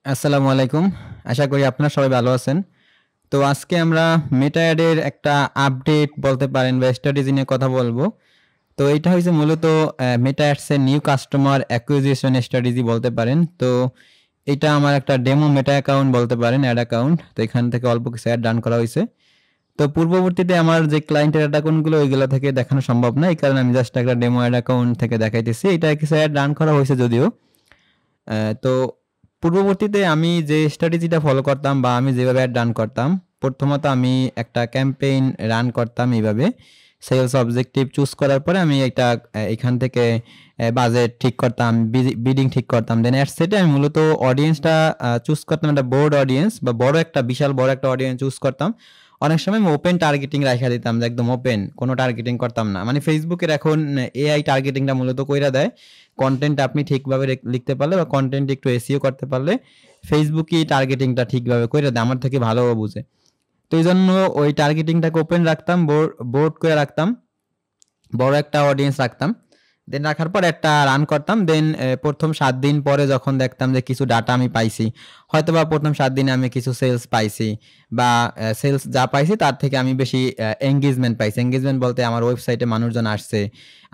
আসসালামু আলাইকুম। আশা করি আপনারা সবাই ভালো আছেন। তো আজকে আমরা মেটা অ্যাডের একটা আপডেট বলতে পারেন বা স্ট্র্যাটেজি নিয়ে কথা বলবো। তো এটা হইছে মূলত মেটা অ্যাডস এর নিউ কাস্টমার অ্যাকুইজিশন স্ট্র্যাটেজি বলতে পারেন। তো এটা আমার একটা ডেমো মেটা অ্যাকাউন্ট বলতে পারেন, অ্যাড অ্যাকাউন্ট। তো এখান থেকে অল্প কিছু অ্যাড রান করা হইছে। তো পূর্ববর্তীতে আমার যে ক্লায়েন্টের অ্যাড অ্যাকাউন্টগুলো ওইগুলো থেকে দেখানো সম্ভব না। এই কারণে আমি জাস্ট একটা ডেমো অ্যাড অ্যাকাউন্ট থেকে দেখাইতেছি। এটা কিছু অ্যাড রান করা হইছে যদিও। তো পূর্ববর্তীতে আমি যে স্ট্র্যাটেজিটা ফলো করতাম বা আমি যেভাবে অ্যাড রান করতাম, প্রথমত আমি একটা ক্যাম্পেইন রান করতাম এইভাবে। সেলস অবজেক্টিভ চুজ করার পরে আমি একটা এখান থেকে বাজেট ঠিক করতাম, বিডিং ঠিক করতাম। দেন অ্যাড সেটে আমি মূলত অডিয়েন্সটা চুজ করতাম একটা ব্রড অডিয়েন্স বা বিশাল বড় একটা অডিয়েন্স চুজ করতাম। অনেক সময় আমি ওপেন টার্গেটিং রাইখা দিতাম যে একদম ওপেন, কোনো টার্গেটিং করতাম না। মানে ফেসবুকের এখন এআই টার্গেটিংটা মূলত কইরা দেয়। কনটেন্ট আপনি ঠিকভাবে লিখতে পারলে বা কনটেন্ট একটু এসইও করতে পারলে ফেসবুকই টার্গেটিংটা ঠিকভাবে কইরা দেয়, আমার থেকে ভালো বুঝে। তো এইজন্য ওই টার্গেটিংটাকে ওপেন রাখতাম, বোর্ড করে রাখতাম, বড় একটা অডিয়েন্স রাখতাম। দেন রাখার পর একটা রান করতাম। দেন ১ম ৭ দিন পরে যখন দেখতাম যে কিছু ডাটা আমি পাইছি, হয়তোবা ১ম ৭ দিনে আমি কিছু সেলস পাইছি বা সেলস যা পাইছি তার থেকে আমি বেশি এনগেজমেন্ট পাইছি। এনগেজমেন্ট বলতে আমার ওয়েবসাইটে মানুষজন আসছে,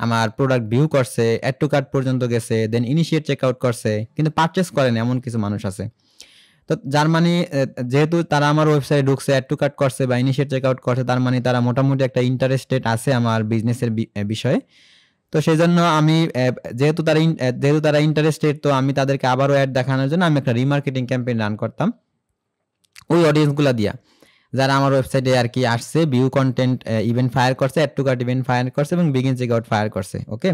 আমার প্রোডাক্ট ভিউ করছে, অ্যাড টু কার্ট পর্যন্ত গেছে, দেন ইনিশিয়েট চেকআউট করছে, কিন্তু পারচেজ করেনি এমন কিছু মানুষ আছে। তো যার মানে যেহেতু তারা আমার ওয়েবসাইটে ঢুকছে, অ্যাড টু কার্ট করছে বা ইনিশিয়েট চেকআউট করছে, তার মানে তারা মোটামুটি একটা ইন্টারেস্টেড আছে আমার বিজনেসের বিষয়ে। তো সেজন্য আমি যেহেতু তারা ইন্টারেস্টেড, তো আমি তাদেরকে আবারও অ্যাড দেখানোর জন্য আমি একটা রিমার্কেটিং ক্যাম্পেইন রান করতাম ওই অডিয়েন্সগুলা দিয়া, যারা আমার ওয়েবসাইটে আর কি আসছে, ভিউ কন্টেন্ট ইভেন্ট ফায়ার করছে, add to cart event fire করছে এবং বিগিন চেকআউট ফায়ার করছে। ওকে,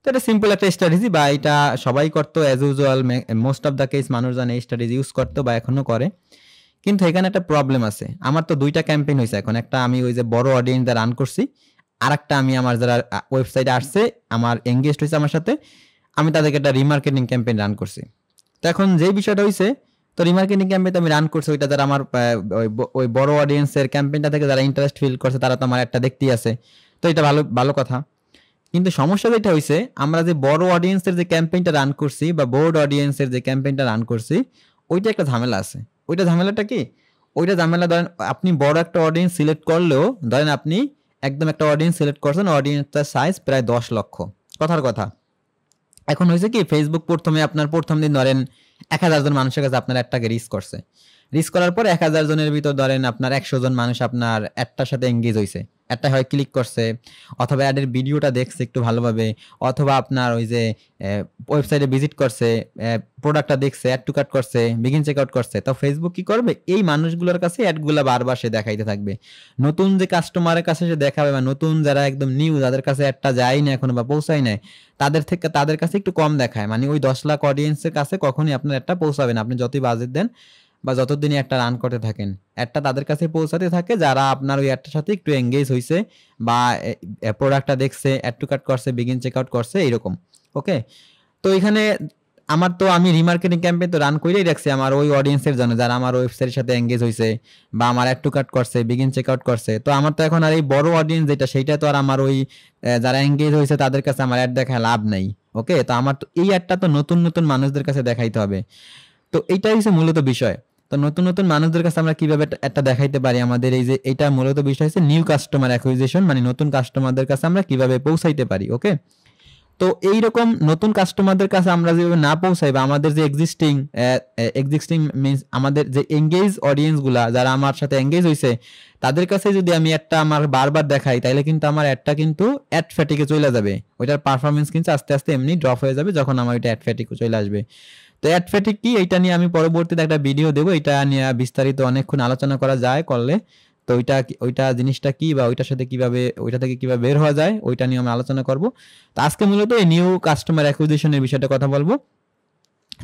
তো এটা সিম্পল একটা স্ট্র্যাটেজি বা এটা সবাই করতো as usual. Most of the case মানুষজন এই স্ট্র্যাটেজি ইউজ করতো বা এখনো করে। কিন্তু এখানে একটা প্রবলেম আছে। আমার তো ২ টা ক্যাম্পেইন হইছে এখন। একটা আমি ওই যে বড় অডিয়েন্স দ্বারা রান করছি। আরেকটা আমি আমার যারা ওয়েবসাইটে আসছে, আমার এনগেজড হইছে আমার সাথে, আমি তাদেরকে একটা রিমার্কেটিং ক্যাম্পেইন রান করছি। তো এখন যেই বিষয়টা হইছে, তো রিমার্কেটিং ক্যাম্পেইন আমি রান করছি ওইটা যারা আমার ওই বড় অডিয়েন্সের ক্যাম্পেইনটা থেকে যারা ইন্টারেস্ট ফিল করছে তারা তো আমার একটা দেখতেই আছে। তো এটা ভালো ভালো কথা। কিন্তু সমস্যা যেটা হইছে, আমরা যে বড় অডিয়েন্সের যে ক্যাম্পেইনটা রান করছি বা বোর্ড অডিয়েন্সের যে ক্যাম্পেইনটা রান করছি, ওইটা একটা ঝামেলা আছে। ওইটা ঝামেলাটা কি? ওইটা ঝামেলা ধরেন আপনি বড় একটা অডিয়েন্স সিলেক্ট করলেও, ধরেন আপনি একদম একটা অডিয়েন্স সিলেক্ট করছেন, অডিয়েন্সটার সাইজ প্রায় ১০ লক্ষ। কথার কথা। এখন হয়েছে কি, ফেসবুক প্রথমে আপনার ১ম দিন ধরেন ১,০০০ জন মানুষের কাছে আপনার অ্যাডটাকে রিচ করছে। রিচ করার পর ১,০০০ জনের ভিতর ধরেন আপনার ১০০ জন মানুষ আপনার অ্যাডটার সাথে এঙ্গেজ হইছে। অ্যাডটা হয় ক্লিক করছে, অথবা অ্যাডের ভিডিওটা দেখছে একটু ভালোভাবে, অথবা আপনার ওই যে ওয়েবসাইটে ভিজিট করছে, প্রোডাক্টটা দেখছে, অ্যাড টু কার্ট করছে, বিগিন চেকআউট করছে। তো ফেসবুক কি করবে? এই মানুষগুলোর কাছে অ্যাডগুলা বারবার সে দেখাইতে থাকবে। নতুন যে কাস্টমারের কাছে সে দেখাবে বা নতুন যারা একদম নিউ, যাদের কাছে অ্যাডটা যায়নি এখনো বা পৌঁছায় নাই, তাদের কাছে একটু কম দেখায়। মানে ওই ১০ লাখ অডিয়েন্সের কাছে কখনোই আপনার অ্যাডটা পৌঁছাবে না। আপনি যতই বাজেট দেন বা যতদিনই একটা রান করতে থাকেন, অ্যাডটা তাদের কাছে পৌঁছাতে থাকে যারা আপনার ওই অ্যাডটার সাথে একটু এঙ্গেজ হইছে বা প্রোডাক্টটা দেখছে, অ্যাড টু কার্ট করছে, বিগিন চেকআউট করছে, এইরকম। ওকে, তো এখানে আমি রিমার্কেটিং ক্যাম্পেইন তো রান করেই রাখছি আমার ওই অডিয়েন্সের জন্য যারা আমার ওয়েবসাইটের সাথে এঙ্গেজ হইছে বা আমার অ্যাড টু কার্ট করছে, বিগিন চেকআউট করছে। তো আমার তো এখন আর এই বড় অডিয়েন্স যেটা, সেইটা তো আর আমার ওই যারা এঙ্গেজ হইছে তাদের কাছে আমার অ্যাড দেখায় লাভ নাই। ওকে, তো আমার তো এই অ্যাডটা তো নতুন নতুন মানুষদের কাছে দেখাইতে হবে। তো এইটাই হচ্ছে মূলত বিষয়। তো নতুন নতুন মানুষদের কাছে আমরা কিভাবে একটা দেখাইতে পারি, আমাদের এই যে এইটা মূলত বিষয় হচ্ছে নিউ কাস্টমার অ্যাকুইজিশন, মানে নতুন কাস্টমারদের কাছে আমরা কিভাবে পৌঁছাইতে পারি। ওকে, তো এইরকম নতুন কাস্টমারদের কাছে আমরা যেভাবে না পৌঁছাই বা আমাদের যে এক্সিস্টিং মিনস আমাদের যে এঙ্গেজ অডিয়েন্স গুলা যারা আমার সাথে এঙ্গেজ হইছে, তাদের কাছে যদি আমি একটা আমার বারবার দেখাই, তাহলে কিন্তু আমার অ্যাডটা কিন্তু অ্যাড ফ্যাটিকে চলে যাবে। ওইটার পারফরমেন্স কিন্তু আস্তে আস্তে এমনি ড্রপ হয়ে যাবে যখন আমার ওইটা অ্যাড ফ্যাটিকে চলে আসবে। তো অ্যাড ফ্যাটিক কি, এইটা নিয়ে আমি পরবর্তীতে একটা ভিডিও দেবো। এটা নিয়ে বিস্তারিত অনেকক্ষণ আলোচনা করা যায় করলে। তো ওইটা জিনিসটা কি বা ওইটার সাথে কিভাবে, ওইটা থেকে কিভাবে বের হওয়া যায়, ওইটা নিয়ে আমি আলোচনা করব। তো আজকে মূলত এই নিউ কাস্টমার অ্যাকুইজিশনের বিষয়টা কথা বলবো।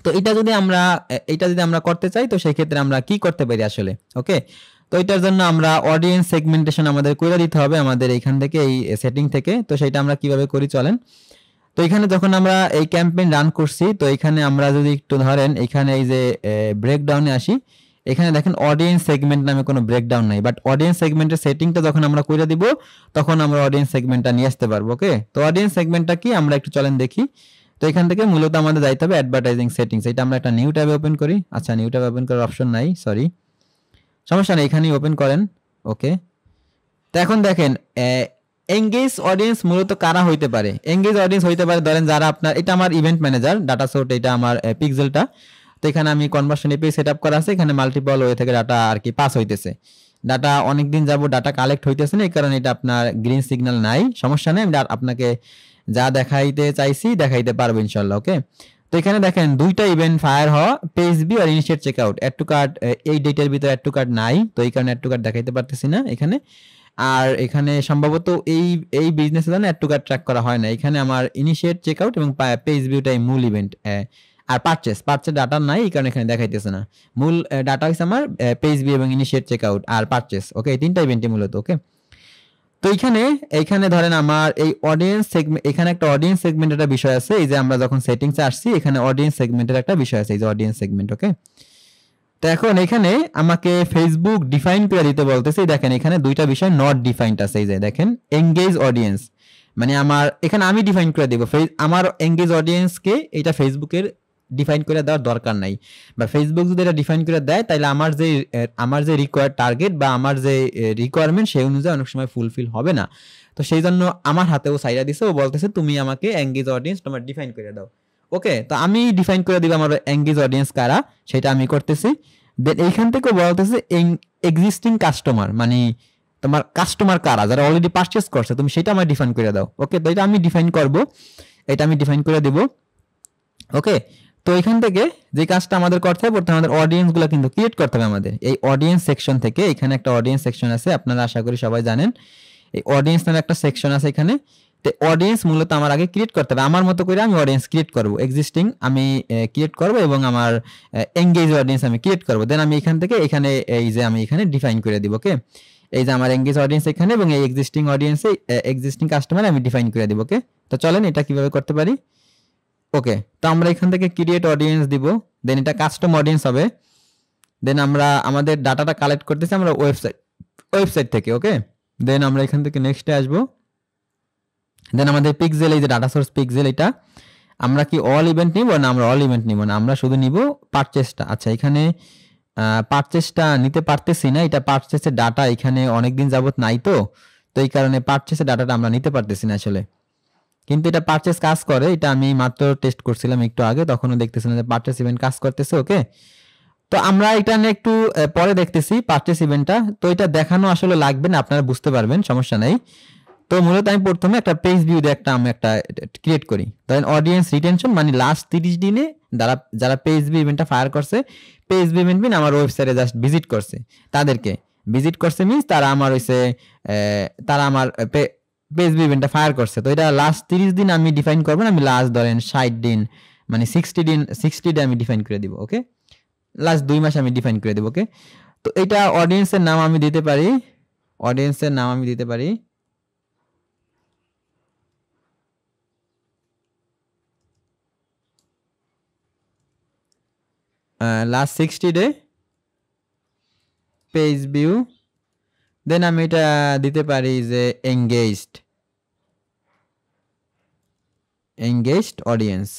তো এটা যদি আমরা করতে চাই, তো সেই ক্ষেত্রে আমরা কি করতে পারি আসলে। ওকে, তো এটার জন্য আমরা অডিয়েন্স সেগমেন্টেশন আমাদের কইরা দিতে হবে আমাদের এইখান থেকে, এই সেটিং থেকে। তো সেটা আমরা কিভাবে করি চলেন। তো এখানে যখন আমরা এই ক্যাম্পেইন রান করছি, তো এখানে আমরা যদি একটু ধরেন এখানে এই যে ব্রেকডাউনে আসি, এখানে দেখেন অডিয়েন্স সেগমেন্ট নামে কোনো ব্রেকডাউন নাই, বাট অডিয়েন্স সেগমেন্টের সেটিংটা যখন আমরা কইরা দিব, তখন আমরা অডিয়েন্স সেগমেন্টটা নিয়ে আসতে পারবো। ওকে, তো অডিয়েন্স সেগমেন্টটা কি আমরা একটু চলেন দেখি। তো এখান থেকে মূলত আমাদের যাইতে হবে অ্যাডভার্টাইজিং সেটিংস। এটা আমরা একটা নিউ ট্যাবে ওপেন করি। আচ্ছা, নিউ ট্যাবে ওপেন করার অপশন নাই, সরি, সমস্যা নেই, এখানেই ওপেন করেন। ওকে, তো এখন দেখেন এঙ্গেজ অডিয়েন্স মূলত কারা হইতে পারে। এঙ্গেজ অডিয়েন্স হইতে পারে ধরেন যারা আপনার, এটা আমার ইভেন্ট ম্যানেজার ডাটা সোর্ট, এটা আমার পিক্সেলটা। তো এখানে আমি কনভার্সন এপিআই সেট আপ করা আছে, এখানে মাল্টিপল ওয়ে থেকে ডাটা আর কি পাস হইতেছে। ডাটা অনেকদিন যাব ডাটা কালেক্ট হইতেছে না, এই কারণে এটা আপনার গ্রিন সিগন্যাল নাই, সমস্যা নেই, আমি আপনাকে যা দেখাইতে চাইছি দেখাইতে পারবো ইনশাল্লাহ। ওকে, তো এখানে দেখেন দুইটা ইভেন্ট ফায়ার হওয়া, পেজ ভিউ আর initiate checkout. Add to cart এই ডেটের ভিতরে অ্যাড টু কার্ট নাই, তো এই কারণে অ্যাড টু কার্ট দেখাইতে পারতেছি না এখানে। আর এখানে সম্ভবত এই বিজনেসের জন্য অ্যাড টু কার্ট ট্র্যাক করা হয় না। এখানে আমার ইনিশিয়েট চেকআউট এবং পেজ ভিউটাই মূল ইভেন্ট, আর পারচেস ডাটা নাই, এই কারণে এখানে দেখাইতেছে না। মূল ডাটা হচ্ছে আমার পেজ ভিউ এবং ইনিশিয়েট চেকআউট আর পারচেস। ওকে, এই তিনটা ইভেন্টই মূলত। ওকে, তো এইখানে ধরেন আমার এই অডিয়েন্স সেগমেন্ট, এখানে একটা অডিয়েন্স সেগমেন্ট একটা বিষয় আছে। এই যে আমরা যখন সেটিংসে আসছি এখানে অডিয়েন্স সেগমেন্টের একটা বিষয় আছে, এই যে অডিয়েন্স সেগমেন্ট। ওকে, তো এখন এখানে আমাকে ফেসবুক ডিফাইন করে দিতে বলতেছে। দেখেন এখানে দুইটা বিষয় নট ডিফাইন্ড আছে, এই যে দেখেন এঙ্গেজ অডিয়েন্স, মানে আমার এখানে আমি ডিফাইন করে দিব আমার এঙ্গেজ অডিয়েন্সকে, এটা ফেসবুকের ডিফাইন করে দেওয়ার দরকার নাই। বা ফেসবুক যদি এটা ডিফাইন করে দেয় তাহলে আমার যে রিকোয়ার্ড টার্গেট বা আমার যে রিকোয়ারমেন্ট সেই অনুযায়ী অনেক সময় ফুলফিল হবে না। তো সেই জন্য আমার হাতেও সাইডা দিছে, ও বলতেছে তুমি আমাকে এঙ্গেজ অডিয়েন্স তোমার ডিফাইন করে দাও। ওকে, তো আমি ডিফাইন করে দিব আমার এঙ্গেজ অডিয়েন্স কারা, সেটা আমি করতেছি। দেন এইখান থেকে বলতেছে এক্সিস্টিং কাস্টমার, মানে তোমার কাস্টমার কারা, যারা অলরেডি পারচেস করছে তুমি সেটা আমার ডিফাইন করে দাও। ওকে, তো এটা আমি ডিফাইন করব, এটা আমি ডিফাইন করে দিব। ওকে, তো এখান থেকে যে কাজটা আমাদের করতে হবে, প্রথমে আমাদের অডিয়েন্স গুলো কিন্তু ক্রিয়েট করতে হবে আমাদের এই অডিয়েন্স সেকশন থেকে। এখানে একটা অডিয়েন্স সেকশন আছে, আপনারা আশা করি সবাই জানেন। এই অডিয়েন্স নামে একটা সেকশন আছে এখানে। তো অডিয়েন্স মূলত আমার আগে ক্রিয়েট করতে হবে, আমার মতো করে আমি অডিয়েন্স ক্রিয়েট করব, এক্সিস্টিং আমি ক্রিয়েট করব এবং আমার এঙ্গেজ অডিয়েন্স আমি ক্রিয়েট করব। দেন আমি এখান থেকে এখানে এই যে আমি এখানে ডিফাইন করে দিব। ওকে, এই যে আমার এঙ্গেজ অডিয়েন্স এখানে এবং এই এক্সিস্টিং অডিয়েন্সে এক্সিস্টিং কাস্টমার আমি ডিফাইন করে দিব। ওকে, তো চলেন এটা কিভাবে করতে পারি। ওকে, তো আমরা এখান থেকে ক্রিয়েট অডিয়েন্স দিব, দেন এটা কাস্টম অডিয়েন্স হবে। দেন আমরা আমাদের ডাটাটা কালেক্ট করতেছি আমরা ওয়েবসাইট থেকে। ওকে, দেন আমরা এখান থেকে নেক্সটে আসবো। দেন আমাদের পিক্সেল, এই যে ডাটা সোর্স পিক্সেল, এটা আমরা কি অল ইভেন্ট নিব না, আমরা অল ইভেন্ট নিব না, আমরা শুধু নিব পারচেসটা। আচ্ছা, এখানে পারচেসটা নিতে পারতেছি না, এটা পারচেসের ডাটা এখানে অনেকদিন যাবত নাই, তো এই কারণে পারচেসের ডাটাটা আমরা নিতে পারতেছি না আসলে। কিন্তু এটা পারচেস কাজ করে, এটা আমি মাত্র টেস্ট করছিলাম একটু আগে, তখনও দেখতেছিলাম যে পারচেস ইভেন্ট কাজ করতেছে। ওকে, তো আমরা এটা নিয়ে একটু পরে দেখতেছি পারচেস ইভেন্টটা, তো এটা দেখানো আসলে লাগবে না, আপনারা বুঝতে পারবেন, সমস্যা নাই। তো মূলত আমি প্রথমে একটা পেজ ভিউ দিয়ে আমি একটা ক্রিয়েট করি। ধরেন অডিয়েন্স রিটেনশন, মানে লাস্ট 30 দিনে যারা পেজ ভিউ ইভেন্টটা ফায়ার করছে, পেজ ভিউ ইভেন্ট মিন আমার ওয়েবসাইটে জাস্ট ভিজিট করছে, তাদেরকে ভিজিট করছে মিনস তারা আমার হইছে তারা আমার পেজ ভিউ ইভেন্টটা ফায়ার করছে। তো এটা লাস্ট 30 দিন আমি ডিফাইন করব না, আমি লাস্ট ধরেন 60 দিন মানে 60 ডে আমি ডিফাইন করে দিব। ওকে, লাস্ট 2 মাস আমি ডিফাইন করে দিব। ওকে, তো এটা অডিয়েন্সের নাম আমি দিতে পারি, অডিয়েন্সের নাম আমি দিতে পারি লাস্ট 60 ডে পেজ ভিউ। দেন আমি এটা দিতে পারি যে এঙ্গেজড অডিয়েন্স।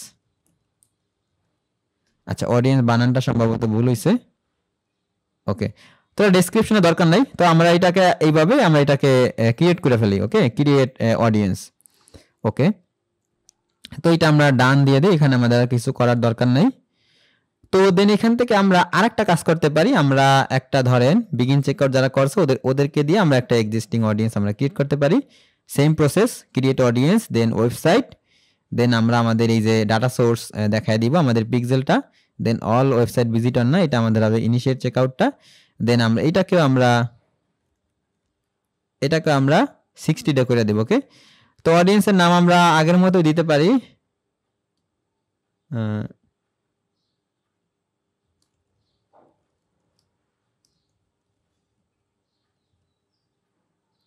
আচ্ছা, অডিয়েন্স বানানটা সম্ভবত ভুল হয়েছে। ওকে, তো ডেসক্রিপশনে দরকার নাই, তো আমরা এটাকে এইভাবে আমরা এটাকে ক্রিয়েট করে ফেলি। ওকে, ক্রিয়েট অডিয়েন্স। ওকে, তো এটা আমরা ডান দিয়ে দিই, এখানে আমাদের আর কিছু করার দরকার নাই। তো দেন এখান থেকে আমরা আরেকটা কাজ করতে পারি, আমরা একটা ধরেন বিগিন চেকআউট যারা করছে ওদেরকে দিয়ে আমরা একটা এক্সিস্টিং অডিয়েন্স আমরা ক্রিয়েট করতে পারি। সেম প্রসেস, ক্রিয়েট অডিয়েন্স, দেন ওয়েবসাইট, দেন আমরা আমাদের এই যে ডাটা সোর্স দেখায় দিব আমাদের পিক্সেলটা, দেন অল ওয়েবসাইট ভিজিটর না, এটা আমাদের হবে ইনিশিয়েট চেকআউটটা। দেন আমরা এটাকেও আমরা 60 ডে করে দেব। ওকে, তো অডিয়েন্সের নাম আমরা আগের মতো দিতে পারি,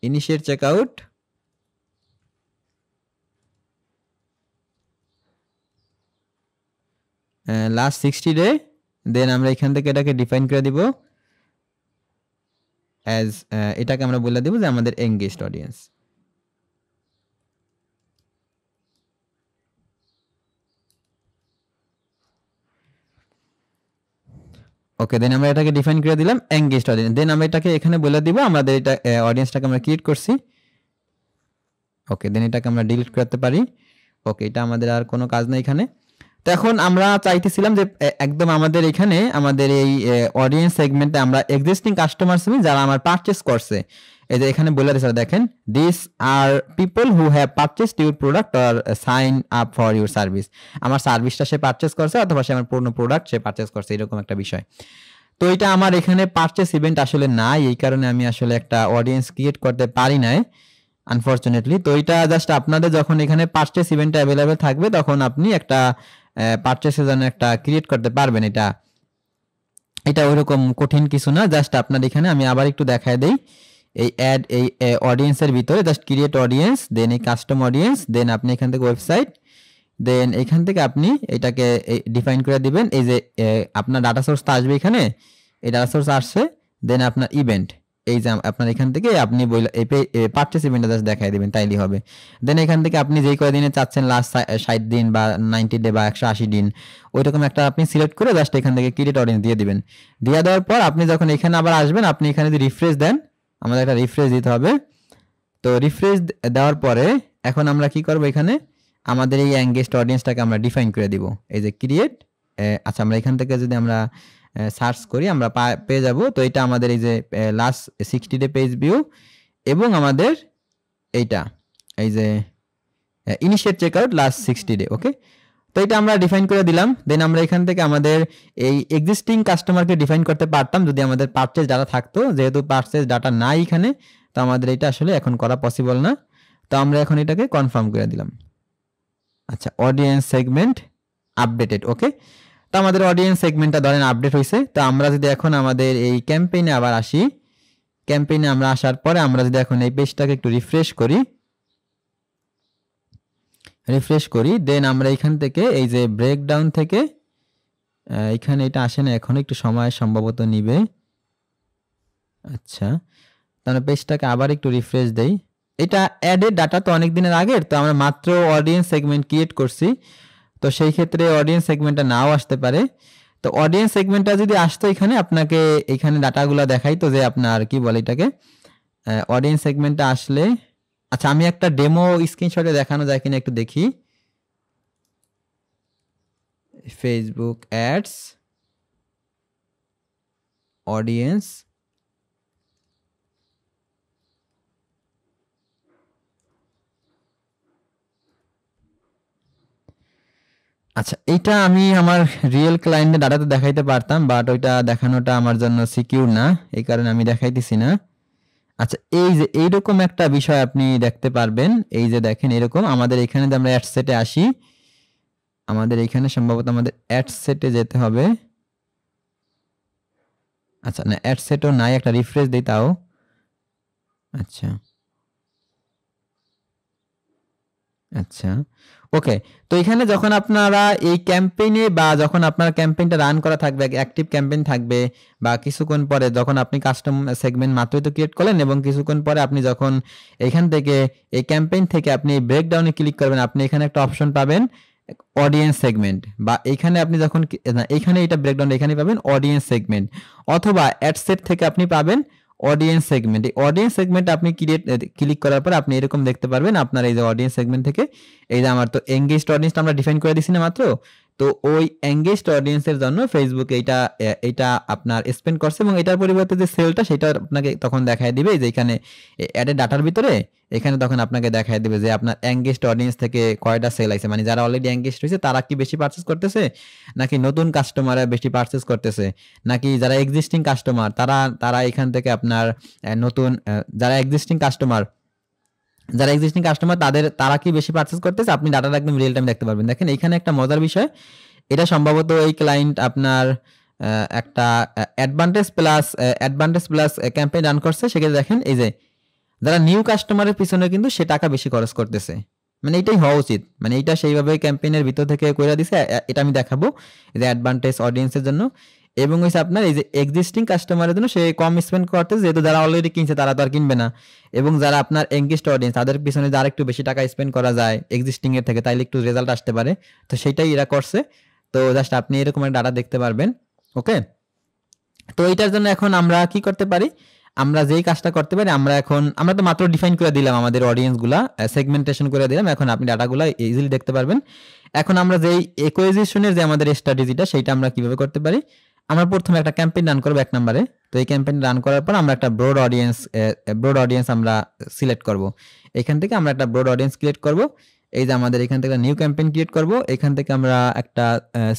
ইনিশিয়েট চেকআউট, লাস্ট 60 ডে। দেন আমরা এখান থেকে এটাকে ডিফাইন করে দিব অ্যাজ, এটাকে আমরা বলে দিব যে আমাদের এঙ্গেজড অডিয়েন্স। ওকে, দেন আমরা এটাকে ডিফাইন করে দিলাম এঙ্গেজড অডিয়েন্স। দেন আমরা এটাকে এখানে বলে দিব আমাদের এটা অডিয়েন্সটাকে আমরা ক্রিয়েট করছি। ওকে, দেন এটাকে আমরা ডিলিট করতে পারি। ওকে, এটা আমাদের আর কোনো কাজ নেই এখানে। তো এখন আমরা চাইতেছিলাম যে একদম আমাদের এখানে আমাদের এই অডিয়েন্স সেগমেন্টে আমরা এক্সিস্টিং কাস্টমারস যারা আমার পারচেস করছে, এই যে এখানে বলে দিয়েছে দেখেন, this are people who have purchased your product or sign up for your service. আমার সার্ভিসটা সে পারচেস করছে অথবা সে আমার পুরনো প্রোডাক্ট সে পারচেস করছে, এরকম একটা বিষয়। তো এটা আমার এখানে পারচেস ইভেন্ট আসলে নাই, এই কারণে আমি আসলে একটা অডিয়েন্স ক্রিয়েট করতে পারি নাই আনফরচুনেটলি। তো এটা জাস্ট আপনাদের যখন এখানে পারচেস ইভেন্ট অ্যাভেলেবেল থাকবে তখন আপনি একটা পারচেসের জন্য একটা ক্রিয়েট করতে পারবেন। এটা ওইরকম কঠিন কিছু না। জাস্ট আপনার এখানে আমি আবার একটু দেখায় দেই, এই অ্যাড এই অডিয়েন্সের ভিতরে জাস্ট ক্রিয়েট অডিয়েন্স, দেন এই কাস্টম অডিয়েন্স, দেন আপনি এখান থেকে ওয়েবসাইট, দেন এখান থেকে আপনি এটাকে ডিফাইন করে দিবেন। এই যে আপনার ডাটা সোর্সটা আসবে এখানে, এই ডাটা সোর্স আসছে, দেন আপনার ইভেন্ট, এই যে আপনার এখান থেকে আপনি পারচেস ইভেন্টটা জাস্ট দেখাই দিবেন, তাইলেই হবে। দেন এখান থেকে আপনি যেই কয়দিনে চাচ্ছেন, লাস্ট 60 দিন বা 90 ডে বা 180 দিন, ওইরকম একটা আপনি সিলেক্ট করে জাস্ট এখান থেকে ক্রিয়েট অডিয়েন্স দিয়ে দিবেন। দিয়ে দেওয়ার পর আপনি যখন এখানে আবার আসবেন, আপনি এখানে যদি রিফ্রেশ দেন, আমাদের একটা রিফ্রেশ দিতে হবে। তো রিফ্রেশ দেওয়ার পরে এখন আমরা কি করব, এখানে আমাদের এই এঙ্গেজড অডিয়েন্সটাকে আমরা ডিফাইন করে দিব। এই যে ক্রিয়েট, আচ্ছা আমরা এখান থেকে যদি আমরা সার্চ করি আমরা পেয়ে যাব। তো এটা আমাদের এই যে লাস্ট 60 ডে পেজ ভিউ এবং আমাদের এইটা এই যে ইনিশিয়েট চেকআউট লাস্ট 60 ডে। ওকে, তো এটা আমরা ডিফাইন করে দিলাম। দেন আমরা এখান থেকে আমাদের এই এক্সিস্টিং কাস্টমারকে ডিফাইন করতে পারতাম যদি আমাদের পারচেজ ডাটা থাকতো, যেহেতু পারচেজ ডাটা নাই এখানে, তো আমাদের এটা আসলে এখন করা পসিবল না। তো আমরা এখন এটাকে কনফার্ম করে দিলাম। আচ্ছা, অডিয়েন্স সেগমেন্ট আপডেটেড। ওকে, তো আমাদের অডিয়েন্স সেগমেন্টটা ধরেন আপডেট হয়েছে। তো আমরা যদি এখন আমাদের এই ক্যাম্পেইনে আবার আসি, ক্যাম্পেইনে আমরা আসার পরে আমরা যদি এখন এই পেজটাকে একটু রিফ্রেশ করি, দেন আমরা এখান থেকে এই যে ব্রেকডাউন থেকে এখানে এটা আসে না, এখন একটু সময় সম্ভবত নিবে। আচ্ছা, তাহলে পেজটাকে আবার একটু রিফ্রেশ দেই। এটা অ্যাডেড ডাটা তো অনেক দিনের আগের, তো আমরা মাত্র অডিয়েন্স সেগমেন্ট ক্রিয়েট করছি, তো সেই ক্ষেত্রে অডিয়েন্স সেগমেন্টটা নাও আসতে পারে। তো অডিয়েন্স সেগমেন্টটা যদি আসতো এখানে আপনাকে এখানে ডাটাগুলো দেখাইতো যে আপনার কি বলে এটাকে অডিয়েন্স সেগমেন্টটা আসলে। আচ্ছা, আমি একটা ডেমো স্ক্রিনশটে দেখানো যায় কিনা একটু দেখি। ফেসবুক অ্যাডস অডিয়েন্স, আচ্ছা এইটা আমি আমার রিয়েল ক্লায়েন্টের ডাটাতে দেখাইতে পারতাম, বাট ওইটা দেখানোটা আমার জন্য সিকিউর না, এই কারণে আমি দেখাইতেছি না। আচ্ছা, এই যে এইরকম একটা বিষয় আপনি দেখতে পারবেন। এই যে দেখেন এরকম আমাদের এখানে যে আমরা অ্যাড সেটে আসি, আমাদের এখানে সম্ভবত আমাদের অ্যাড সেটে যেতে হবে। আচ্ছা না, অ্যাড সেটও নাই, একটা রিফ্রেশ দিই তাও। আচ্ছা আচ্ছা, ওকে। তো এখানে যখন আপনারা এই ক্যাম্পেইনে বা যখন আপনার ক্যাম্পেইনটা রান করা থাকবে, অ্যাক্টিভ ক্যাম্পেইন থাকবে, বা কিছুক্ষণ পরে যখন আপনি কাস্টম সেগমেন্ট মাত্রই তো ক্রিয়েট করলেন এবং কিছুক্ষণ পরে আপনি যখন এখান থেকে এই ক্যাম্পেইন থেকে আপনি ব্রেকডাউনে ক্লিক করবেন, আপনি এখানে একটা অপশন পাবেন অডিয়েন্স সেগমেন্ট, বা এখানে আপনি যখন না এখানে এটা ব্রেকডাউন এখানে পাবেন অডিয়েন্স সেগমেন্ট, অথবা অ্যাড সেট থেকে আপনি পাবেন অডিয়েন্স সেগমেন্ট। এই অডিয়েন্স সেগমেন্ট আপনি ক্লিক করার পর আপনি এরকম দেখতে পারবেন আপনার এই যে অডিয়েন্স সেগমেন্ট থেকে এই যে আমার তো এঙ্গেজড অডিয়েন্সটা আমরা ডিফাইন করে দিছি না মাত্র, তো ওই এঙ্গেজড অডিয়েন্সের জন্য ফেসবুক এইটা আপনার স্পেন্ড করছে এবং এটার পরিবর্তে যে সেলটা সেটা আপনাকে তখন দেখায় দিবে যে এখানে অ্যাডের ডাটার ভিতরে এখানে তখন আপনাকে দেখায় দিবে যে আপনার এঙ্গেজড অডিয়েন্স থেকে কয়টা সেল আছে, মানে যারা অলরেডি এঙ্গেজড হয়েছে তারা কি বেশি পারচেস করতেছে, নাকি নতুন কাস্টমাররা বেশি পারচেস করতেছে, নাকি যারা এক্সিস্টিং কাস্টমার তারা এখান থেকে আপনার নতুন যারা এক্সিস্টিং কাস্টমার তারা কি বেশি পারচেস করতেছে, আপনি ডাটাটা একদম রিয়েল টাইম দেখতে পারবেন। দেখেন এখানে একটা মজার বিষয়, এটা সম্ভবত এই ক্লায়েন্ট আপনার একটা অ্যাডভান্টেজ প্লাস ক্যাম্পেইন রান করছে, সেক্ষেত্রে দেখেন এই যে যারা নিউ কাস্টমারের পিছনে কিন্তু সে টাকা বেশি খরচ করতেছে, মানে এটাই হওয়া উচিত, মানে এইটা সেইভাবে ক্যাম্পেইনের ভিতর থেকে কইরা দিছে। এটা আমি দেখাবো এই যে অ্যাডভান্টেজ অডিয়েন্সের জন্য, এবং হচ্ছে আপনার এই যে এক্সিস্টিং কাস্টমারের জন্য সে কম স্পেন্ড করতেছে, যেহেতু যারা অলরেডি কিনছে তারা তো আর কিনবে না, এবং যারা আপনার এঙ্গেজড অডিয়েন্স তাদের পিছনে যারা একটু বেশি টাকা স্পেন্ড করা যায় এক্সিস্টিং এর থেকে, তাইলে একটু রেজাল্ট আসতে পারে, তো সেটাই এরা করছে। তো জাস্ট আপনি এরকম একটা ডাটা দেখতে পারবেন। ওকে, তো এইটার জন্য এখন আমরা কি করতে পারি, আমরা যেই কাজটা করতে পারি, আমরা তো মাত্র ডিফাইন করে দিলাম আমাদের অডিয়েন্সগুলা, সেগমেন্টেশন করে দিলাম, এখন আপনি ডাটাগুলা ইজিলি দেখতে পারবেন। এখন আমরা যেই অ্যাকুইজিশনের যে আমাদের স্ট্র্যাটেজিটা সেইটা আমরা কিভাবে করতে পারি, আমরা প্রথমে একটা ক্যাম্পেইন রান করব 1 নম্বরে। তো এই ক্যাম্পেইন রান করার পর আমরা একটা ব্রড অডিয়েন্স আমরা সিলেক্ট করব। এখান থেকে আমরা একটা ব্রড অডিয়েন্স ক্রিয়েট করব। এই যে আমাদের এখান থেকে নিউ ক্যাম্পেইন ক্রিয়েট করব, এখান থেকে আমরা একটা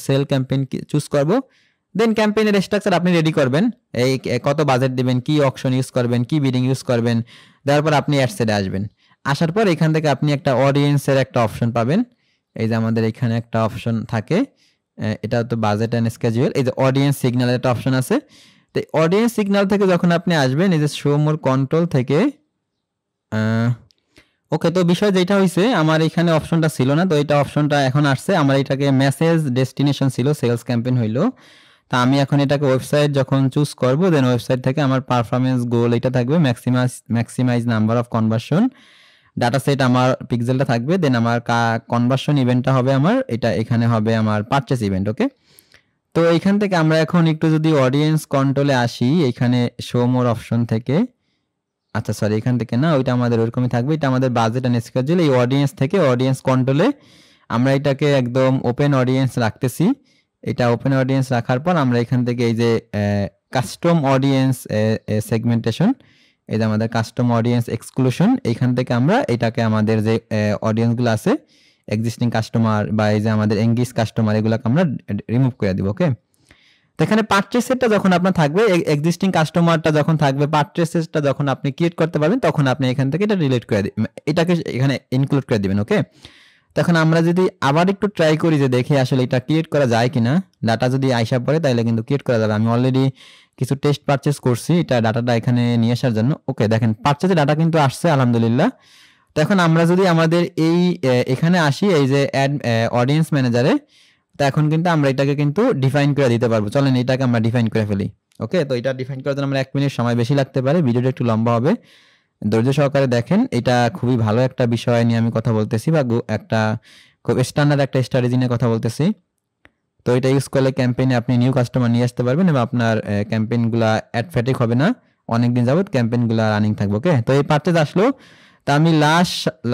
সেল ক্যাম্পেইন চুজ করব। দেন ক্যাম্পেইনের স্ট্রাকচার আপনি রেডি করবেন, এই কত বাজেট দিবেন, কি অকশন ইউজ করবেন, কি বিডিং ইউজ করবেন, দেওয়ার পর আপনি অ্যাডসেটে আসবেন। আসার পর এখান থেকে আপনি একটা অডিয়েন্সের একটা অপশন পাবেন। এই যে আমাদের এখানে একটা অপশন থাকে, এটা তো বাজেট অ্যান্ড স্কেজুয়াল, এই যে অডিয়েন্স সিগন্যালের একটা অপশন আছে। তো অডিয়েন্স সিগন্যাল থেকে যখন আপনি আসবেন, এই যে শো মোর কন্ট্রোল থেকে, ওকে, তো বিষয় যেটা হয়েছে আমার এখানে অপশনটা ছিল না, তো এটা অপশনটা এখন আসছে। আমার এটাকে মেসেজ ডেস্টিনেশন ছিল, সেলস ক্যাম্পেইন হইলো। তা আমি এখন এটাকে ওয়েবসাইট যখন চুজ করব, দেন ওয়েবসাইট থেকে আমার পারফরমেন্স গোল এটা থাকবে, maximise number of conversion, data set আমার পিক্সেলটা থাকবে, দেন আমার কনভার্সন ইভেন্টটা হবে আমার এটা, এখানে হবে আমার পারচেস ইভেন্ট। ওকে, তো এইখান থেকে আমরা এখন একটু যদি অডিয়েন্স কন্ট্রোলে আসি, এখানে শো মোর অপশন থেকে, আচ্ছা সরি এখান থেকে না, ওইটা আমাদের ওরকমই থাকবে, এটা আমাদের বাজেট অ্যান্ড স্কেজুয়াল। এই অডিয়েন্স থেকে অডিয়েন্স কন্ট্রোলে আমরা এটাকে একদম ওপেন অডিয়েন্স রাখতেছি। এটা ওপেন অডিয়েন্স রাখার পর আমরা এখান থেকে এই যে কাস্টম অডিয়েন্স সেগমেন্টেশন, এই যে আমাদের কাস্টম অডিয়েন্স এক্সক্লুশন, এইখান থেকে আমরা এটাকে আমাদের যে অডিয়েন্সগুলো আছে এক্সিস্টিং কাস্টমার বা এই যে আমাদের এঙ্গেজ কাস্টমার, এগুলোকে আমরা রিমুভ করে দিব। ওকে, তো এখানে পারচেসেরটা যখন আপনার থাকবে, এক্সিস্টিং কাস্টমারটা যখন থাকবে, পারচেসেসটা যখন আপনি ক্রিয়েট করতে পারবেন, তখন আপনি এখান থেকে এটা রিলেট করে দিবেন, এটাকে এখানে ইনক্লুড করে দিবেন। ওকে, তখন আমরা যদি আবার একটু ট্রাই করি যে দেখি আসলে এটা ক্রিয়েট করা যায় কিনা, ডাটা যদি আইসা পড়ে তাহলে কিন্তু ক্রিয়েট করা যাবে। আমি অলরেডি কিছু টেস্ট পারচেস করছি এটা ডাটাটা এখানে নিয়ে আসার জন্য। ওকে, দেখেন পারচেসের ডাটা কিন্তু আসছে আলহামদুলিল্লাহ। তো এখন আমরা যদি আমাদের এই এখানে আসি, এই যে অ্যাড অডিয়েন্স ম্যানেজারে, তো এখন কিন্তু আমরা এটাকে কিন্তু ডিফাইন করে দিতে পারবো। চলেন এটাকে আমরা ডিফাইন করে ফেলি। ওকে, তো এটা ডিফাইন করার জন্য আমরা 1 মিনিট সময় বেশি লাগতে পারে, ভিডিওটা একটু লম্বা হবে, ধৈর্য সহকারে দেখেন। এটা খুবই ভালো একটা বিষয় নিয়ে আমি কথা বলতেছি, বা একটা খুব স্ট্যান্ডার্ড একটা স্ট্র্যাটেজি নিয়ে কথা বলতেছি। তো এটা ইউজ করলে ক্যাম্পেইনে আপনি নিউ কাস্টমার নিয়ে আসতে পারবেন এবং আপনার ক্যাম্পেইনগুলো অ্যাডফ্যাটিক হবে না, অনেকদিন যাবত ক্যাম্পেইনগুলো রানিং থাকবে। ওকে, তো এই পারচেজ আসলো। তা আমি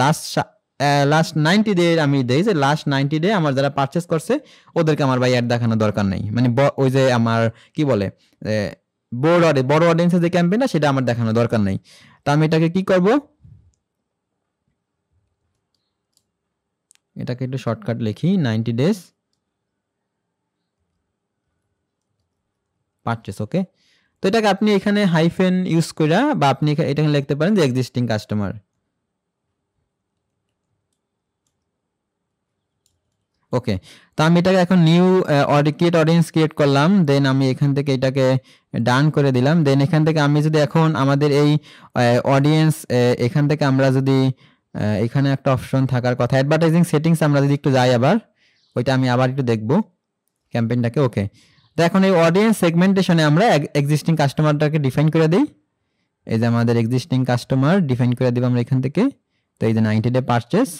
লাস্ট 90 ডে আমি দেই যে লাস্ট 90 ডে আমার যারা পারচেজ করছে ওদেরকে আমার ভাই অ্যাড দেখানোর দরকার নেই, মানে ওই যে আমার কি বলে বড় অডিয়েন্সের যে ক্যাম্পেইনটা সেটা আমার দেখানোর দরকার নেই। তা আমি এটাকে কি করব, এটাকে একটু শর্টকাট লিখি, 90 ডেজ পারচেস। ওকে, তো এটাকে আপনি এখানে হাইফেন ইউজ করে বা আপনি এটাকে লিখতে পারেন যে এক্সিস্টিং কাস্টমার। ওকে, তো আমি এটাকে এখন নিউ ক্রিয়েট অডিয়েন্স ক্রিয়েট করলাম, দেন আমি এখান থেকে এটাকে ডান করে দিলাম। দেন এখান থেকে আমি যদি এখন আমাদের এই অডিয়েন্স এখান থেকে আমরা যদি এখানে একটা অপশন থাকার কথা অ্যাডভার্টাইজিং সেটিংস, আমরা যদি একটু যাই আবার, ওইটা আমি আবার একটু দেখব ক্যাম্পেইনটাকে। ওকে, তো এখন এই অডিয়েন্স সেগমেন্টেশনে আমরা এক্সিস্টিং কাস্টমারটাকে ডিফাইন করে দিই। এই যে আমাদের এক্সিস্টিং কাস্টমার ডিফাইন করে দিব আমরা এখান থেকে। তো এই যে 90 ডে পারচেস।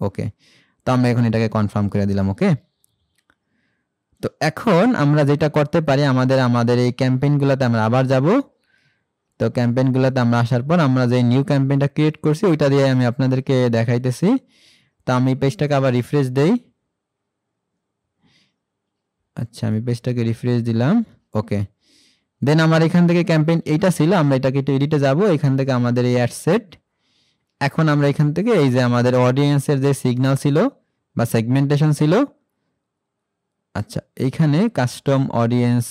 ওকে, তো আমরা এখন এটাকে কনফার্ম করে দিলাম। ওকে, তো এখন আমরা যেটা করতে পারি, আমাদের এই ক্যাম্পেইনগুলোতে আমরা আবার যাব। তো ক্যাম্পেইনগুলোতে আমরা আসার পর আমরা যে নিউ ক্যাম্পেইনটা ক্রিয়েট করছি ওইটা দিয়ে আমি আপনাদেরকে দেখাইতেছি। তো আমি পেজটাকে আবার রিফ্রেশ দেই। আচ্ছা, আমি পেজটাকে রিফ্রেশ দিলাম। ওকে, দেন আমার এখান থেকে ক্যাম্পেইন এইটা ছিল, আমরা এটাকে একটু এডিটে যাব, এখান থেকে আমাদের এই অ্যাড সেট, এখন আমরা এখান থেকে এই যে আমাদের অডিয়েন্সের যে সিগন্যাল ছিল বা সেগমেন্টেশন ছিল, আচ্ছা এইখানে কাস্টম অডিয়েন্স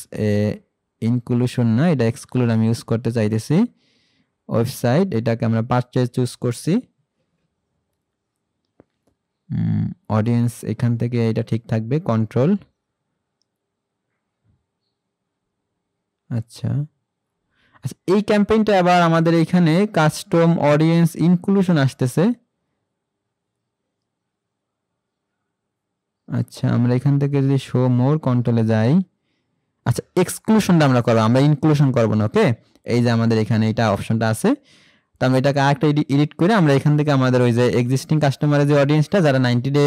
ইনক্লুশন না, এটা এক্সক্লুড আমি ইউজ করতে চাইতেছি। ওয়েবসাইট, এটাকে আমরা পারচেজ চুজ করছি। অডিয়েন্স এখান থেকে এটা ঠিক থাকবে, কন্ট্রোল। আচ্ছা আচ্ছা, এই ক্যাম্পেইনটা আবার আমাদের এখানে কাস্টম অডিয়েন্স ইনক্লুশন আসতেছে। আচ্ছা, আমরা এখান থেকে যদি শো মোর কন্ট্রোলে যাই, আচ্ছা এক্সক্লুশনটা আমরা করবো, আমরা ইনক্লুশন করবো না। ওকে, এই যে আমাদের এখানে এটা অপশনটা আছে, তো আমরা এটাকে আরেকটা এডিট করে আমরা এখান থেকে আমাদের ওই যে এক্সিস্টিং কাস্টমারের যে অডিয়েন্সটা যারা 90 ডে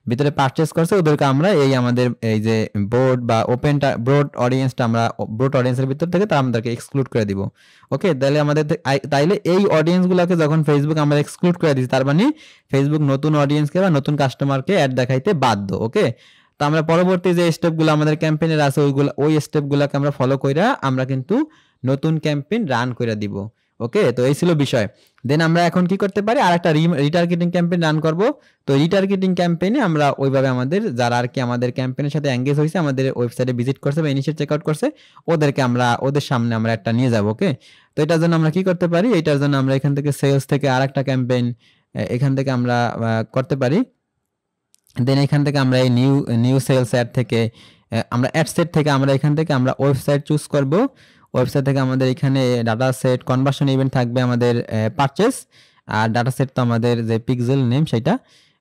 ভিতরে পারচেজ করছে ওদেরকে আমরা এই আমাদের এই যে বোর্ড বা ওপেনটা ব্রড অডিয়েন্সটা আমরা ব্রড অডিয়েন্সের ভিতর থেকে তারা আমাদেরকে এক্সক্লুড করে দিব। ওকে, তাহলে আমাদের তাইলে এই অডিয়েন্সগুলোকে যখন ফেসবুক আমরা এক্সক্লুড করে দিচ্ছি তার মানে ফেসবুক নতুন অডিয়েন্সকে বা নতুন কাস্টমারকে অ্যাড দেখাইতে বাধ্য। ওকে, তো আমরা পরবর্তী যে স্টেপগুলো আমাদের ক্যাম্পেইনের আছে ওই স্টেপগুলোকে আমরা ফলো কইরা আমরা কিন্তু নতুন ক্যাম্পেইন রান করে দিব। ওকে, তো এই ছিল বিষয়। দেন আমরা এখন কি করতে পারি, আরেকটা রিটার্গেটিং ক্যাম্পেইন রান করব। তো রিটার্গেটিং ক্যাম্পেইনে আমরা ওইভাবে আমাদের যারা আর কি আমাদের ক্যাম্পেইনের সাথে এঙ্গেজ হয়েছে, আমাদের ওয়েবসাইটে ভিজিট করছে বা ইনিশিয়েট চেকআউট করছে, ওদেরকে আমরা ওদের সামনে আমরা একটা নিয়ে যাব। ওকে, তো এটার জন্য আমরা কি করতে পারি, এটার জন্য আমরা এখান থেকে সেলস থেকে আরেকটা ক্যাম্পেইন এখান থেকে আমরা করতে পারি। দেন এখান থেকে আমরা এই নিউ সেলস অ্যাড থেকে আমরা অ্যাড সেট থেকে আমরা এখান থেকে আমরা ওয়েবসাইট চুজ করব। ওয়েবসাইট থেকে আমাদের এখানে ডাটা সেট কনভার্সন ইভেন্ট থাকবে আমাদের পারচেস, আর ডাটা সেট তো আমাদের যে পিক্সেল নেম সেটা।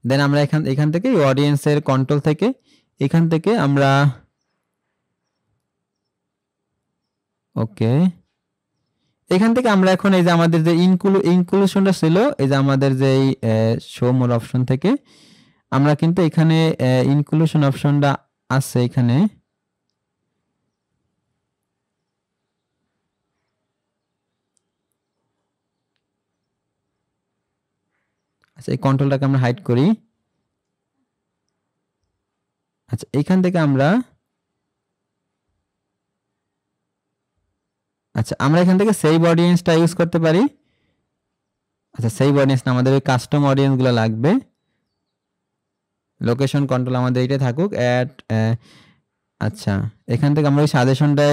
দেন আমরা এখান থেকে অডিয়েন্সের কন্ট্রোল থেকে এখান থেকে আমরা ওকে এখান থেকে আমরা এখন এই যে আমাদের যে ইনক্লুশনটা ছিল, এই যে আমাদের যে শো মোর অপশন থেকে আমরা কিন্তু এখানে ইনক্লুশন অপশনটা আছে এখানে। আচ্ছা, এই কন্ট্রোলটাকে আমরা হাইড করি। আচ্ছা, এখান থেকে আমরা এখান থেকে সেভ অডিয়েন্সটা ইউজ করতে পারি। আচ্ছা, সেভ অডিয়েন্স না, আমাদের ওই কাস্টম অডিয়েন্সগুলো লাগবে। লোকেশন কন্ট্রোল আমাদের এইটা থাকুক অ্যাড। আচ্ছা, এখান থেকে আমরা ওই সাজেশনটা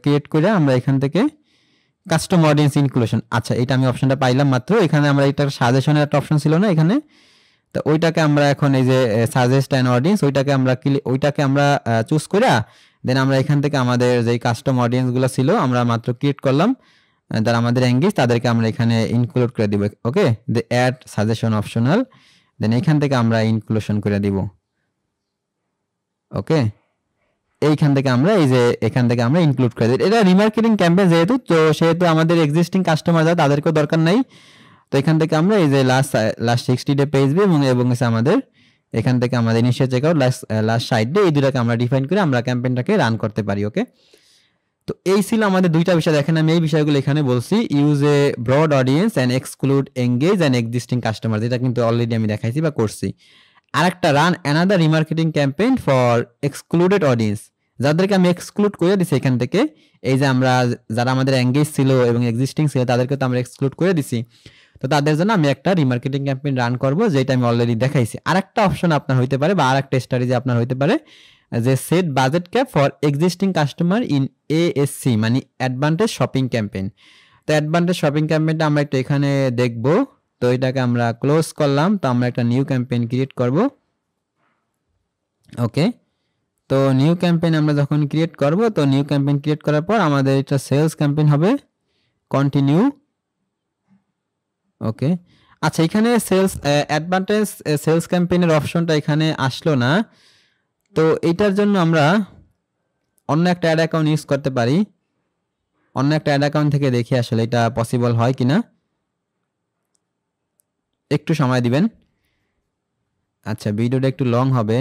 ক্রিয়েট করে আমরা এখান থেকে কাস্টম অডিয়েন্স ইনক্লুশন। আচ্ছা, এটা আমি অপশনটা পাইলাম মাত্র। এখানে আমরা এটার সাজেশনের একটা অপশন ছিল না এখানে, তো ওইটাকে আমরা এখন এই যে সাজেস্ট অ্যান অডিয়েন্স ওইটাকে আমরা চুজ করে দেন আমরা এখান থেকে আমাদের যে কাস্টম অডিয়েন্সগুলো ছিল আমরা মাত্র ক্রিয়েট করলাম, যারা আমাদের এঙ্গেজ তাদেরকে আমরা এখানে ইনক্লুড করে দিব। ওকে, দ্য অ্যাড সাজেশন অপশনাল, দেন এখান থেকে আমরা ইনক্লুশন করে দিব। ওকে, এইখান থেকে আমরা এই যে এখান থেকে আমরা ইনক্লুড করে দিই। এটা রিমার্কেটিং ক্যাম্পেইন যেহেতু, তো সেহেতু আমাদের এক্সিস্টিং কাস্টমার যারা তাদেরকেও দরকার নাই। তো এখান থেকে আমরা এই যে লাস্ট 60 ডে পেজ এবং আমাদের এখান থেকে আমাদের ইনিশিয়াল চেকআউট লাস্ট 60 ডে, এই দুটাকে আমরা ডিফাইন করে আমরা ক্যাম্পেইনটাকে রান করতে পারি। ওকে, তো এই ছিল আমাদের দুইটা বিষয়। দেখেন আমি এই বিষয়গুলো এখানে বলছি, use a broad audience and exclude engage and existing customer, যেটা কিন্তু অলরেডি আমি দেখাইছি বা করছি। আরেকটা run another remarketing campaign for excluded audience, যাদেরকে আমি এক্সক্লুড করে দিছি এখান থেকে। এই যে আমরা যারা আমাদের এঙ্গেজ ছিল এবং এক্সিস্টিং ছিল তাদেরকে তো আমরা এক্সক্লুড করে দিছি, তো তাদের জন্য আমি একটা রিমার্কেটিং ক্যাম্পেইন রান করব, যেটা আমি অলরেডি দেখাইছি। আরেকটা অপশন আপনার হইতে পারে বা আরেকটা স্ট্র্যাটেজি আপনার হইতে পারে যে set budget cap for existing customer in ASC, মানে অ্যাডভান্টেজ শপিং ক্যাম্পেইন। তো অ্যাডভান্টেজ শপিং ক্যাম্পেইনটা আমরা একটু এখানে দেখব। তো এটাকে আমরা ক্লোজ করলাম, তো আমরা একটা নিউ ক্যাম্পেইন ক্রিয়েট করব। ওকে, তো নিউ ক্যাম্পেইন আমরা যখন ক্রিয়েট করব, তো নিউ ক্যাম্পেইন ক্রিয়েট করার পর আমাদের এটা সেলস ক্যাম্পেইন হবে। কন্টিনিউ। ওকে, আচ্ছা, এখানে সেলস অ্যাডভান্টেজ সেলস ক্যাম্পেইনের অপশনটা এখানে আসলো না, তো এইটার জন্য আমরা অন্য একটা অ্যাড অ্যাকাউন্ট ইউজ করতে পারি। অন্য একটা অ্যাড অ্যাকাউন্ট থেকে দেখি আসলে এটা পসিবল হয় কিনা, একটু সময় দিবেন। আচ্ছা, ভিডিওটা একটু লং হবে,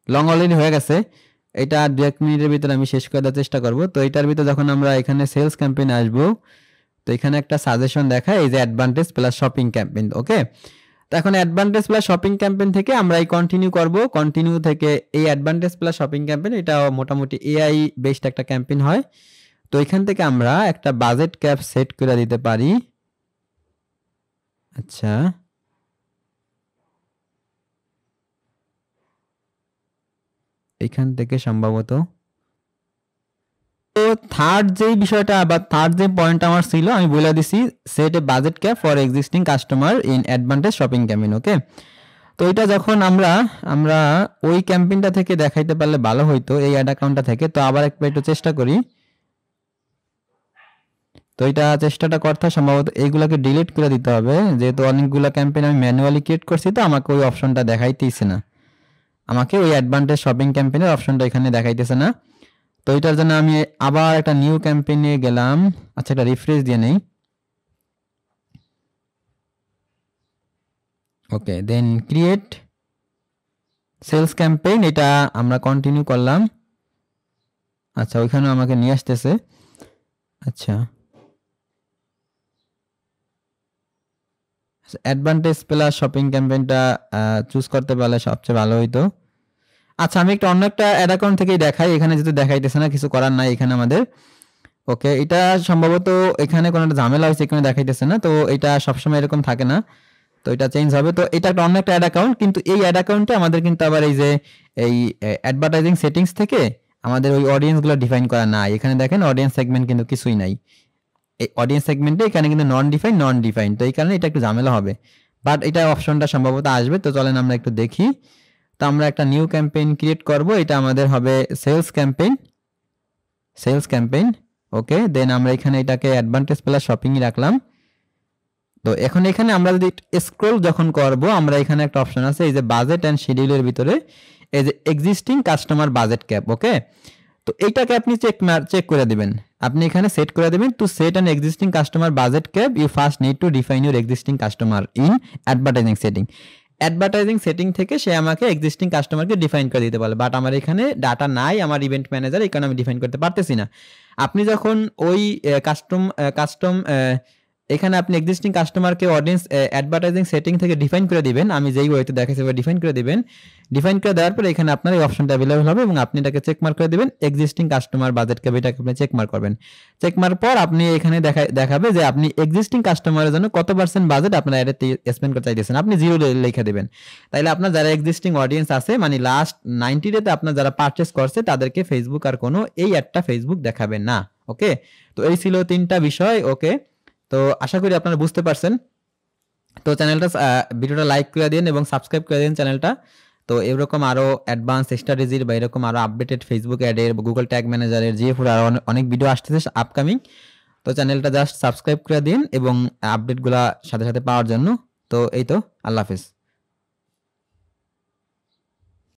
লং অলরেডি হয়ে গেছে। এটা আর 2-1 মিনিটের ভিতরে আমি শেষ করে দেওয়ার চেষ্টা করব। তো এটার ভিতরে যখন আমরা এখানে সেলস ক্যাম্পেইন আসবো, তো এখানে একটা সাজেশন দেখায় এই যে advantage plus shopping campaign. Okay, তো এখন অ্যাডভান্টেজ প্লাস শপিং ক্যাম্পেইন থেকে আমরা এই কন্টিনিউ করব। কন্টিনিউ থেকে এই অ্যাডভান্টেজ প্লাস শপিং ক্যাম্পেইন, এটা মোটামুটি এআই বেসড একটা ক্যাম্পেইন হয়। তো এখান থেকে আমরা একটা বাজেট ক্যাপ সেট করে দিতে পারি। আচ্ছা, এখান থেকে সম্ভবত তো থার্ড যে বিষয়টা বা থার্ড যে পয়েন্ট আমার ছিল আমি বলে দিছি, set a budget cap for existing customer in advantage shopping campaign. Okay, তো এটা যখন আমরা ওই ক্যাম্পেইনটা থেকে দেখাইতে পারলে ভালো হইতো, এই অ্যাড অ্যাকাউন্টটা থেকে। তো আবার একটু চেষ্টা করি। তো এটা চেষ্টাটা করতে সম্ভবত এইগুলাকে ডিলিট করে দিতে হবে, যেহেতু অনেকগুলো ক্যাম্পেইন আমি ম্যানুয়ালি ক্রিয়েট করছি, তো আমাকে ওই অপশনটা দেখাইতেইছে না, আমাকে ওই অ্যাডভান্টেজ শপিং ক্যাম্পেইনের অপশনটা এখানে দেখাইতেছে না। তো এটার জন্য আমি আবার একটা নিউ ক্যাম্পেইনে গেলাম। আচ্ছা, এটা রিফ্রেশ দিয়ে নেই। ওকে, দেন ক্রিয়েট সেলস ক্যাম্পেইন, এটা আমরা কন্টিনিউ করলাম। আচ্ছা, ওইখানেও আমাকে নিয়ে আসতেছে। আচ্ছা, অ্যাডভান্টেজ প্লাস শপিং ক্যাম্পেইনটা চুজ করতে পারলে সবচেয়ে ভালো হইতো। আচ্ছা, আমি একটা অন্য একটা অ্যাড অ্যাকাউন্ট থেকেই দেখাই, এখানে যেহেতু দেখাইতেছে না, কিছু করার নাই এখানে আমাদের। ওকে, এটা সম্ভবত এখানে কোনো একটা ঝামেলা হয়েছে, এখানে দেখাইতেছে না, তো এটা সবসময় এরকম থাকে না, তো এটা চেঞ্জ হবে। তো এটা একটা অন্য একটা অ্যাড অ্যাকাউন্ট, কিন্তু এই অ্যাড অ্যাকাউন্টে আমাদের কিন্তু আবার এই যে এই অ্যাডভার্টাইজিং সেটিংস থেকে আমাদের ওই অডিয়েন্সগুলো ডিফাইন করা নাই। এখানে দেখেন অডিয়েন্স সেগমেন্ট কিন্তু কিছুই নাই। এই অডিয়েন্স সেগমেন্টে এখানে কিন্তু নন ডিফাইন, তো এই কারণে এটা একটু ঝামেলা হবে, বাট এটা অপশনটা সম্ভবত আসবে। তো চলেন আমরা একটু দেখি। তো আমরা একটা নিউ ক্যাম্পেইন ক্রিয়েট করব, এটা আমাদের হবে সেলস ক্যাম্পেইন। ওকে, দেন আমরা এখানে এটাকে অ্যাডভান্টেজ প্লাস শপিংই রাখলাম। তো এখন এখানে আমরা যদি স্ক্রল যখন করব, আমরা এখানে একটা অপশন আছে এই যে বাজেট অ্যান্ড শিডিউলের ভিতরে এই যে এক্সিস্টিং কাস্টমার বাজেট ক্যাপ। ওকে, তো এইটাকে আপনি চেক করে দিবেন, আপনি এখানে সেট করে দিবেন to set an existing customer budget cap you first need to define your existing customer in advertising setting থেকে সে আমাকে এক্সিস্টিং কাস্টমারকে ডিফাইন করে দিতে পারে, বাট আমার এখানে ডাটা নাই, আমার ইভেন্ট ম্যানেজার, এই কারণে আমি ডিফাইন করতে পারতেছি না। আপনি যখন ওই কাস্টম এখানে আপনি এক্সিস্টিং কাস্টমারকে অডিয়েন্স অ্যাডভার্টাইজিং সেটিং থেকে ডিফাইন করে দিবেন, আমি যেই ওয়েতে দেখাচ্ছি ডিফাইন করে দিবেন। ডিফাইন করে দেওয়ার পরে এখানে আপনার এই অপশনটা অ্যাভেলেবল হবে এবং আপনি এটাকে চেক মার্ক করে দিবেন এক্সিস্টিং কাস্টমার বাজেট ক্যাপ, এটাকে আপনি চেক মার্ক করবেন। চেক মার্ক পর আপনি এখানে দেখাবে যে আপনি এক্সিস্টিং কাস্টমারের জন্য কত পার্সেন্ট বাজেট আপনার অ্যাডে স্পেন্ড করতে চাইতেছেন, আপনি 0 লিখে দিবেন। তাইলে আপনার যারা এক্সিস্টিং অডিয়েন্স আছে, মানে লাস্ট 90 ডেতে আপনার যারা পারচেস করছে তাদেরকে ফেসবুক আর কোনো এই অ্যাডটা ফেসবুক দেখাবে না। ওকে, তো এই ছিল 3টা বিষয়। ওকে, তো আশা করি আপনারা বুঝতে পারছেন। তো চ্যানেলটা ভিডিওটা লাইক করে দিন এবং সাবস্ক্রাইব করে দিন চ্যানেলটা। তো এরকম আরও অ্যাডভান্স স্ট্র্যাটেজির বা এরকম আরও আপডেটেড ফেসবুক অ্যাডের, গুগল ট্যাগ ম্যানেজারের, জিএফ আরও অনেক ভিডিও আসতেছে আপকামিং। তো চ্যানেলটা জাস্ট সাবস্ক্রাইব করে দিন এবং আপডেটগুলা সাথে সাথে পাওয়ার জন্য। তো এই তো, আল্লাহ হাফেজ।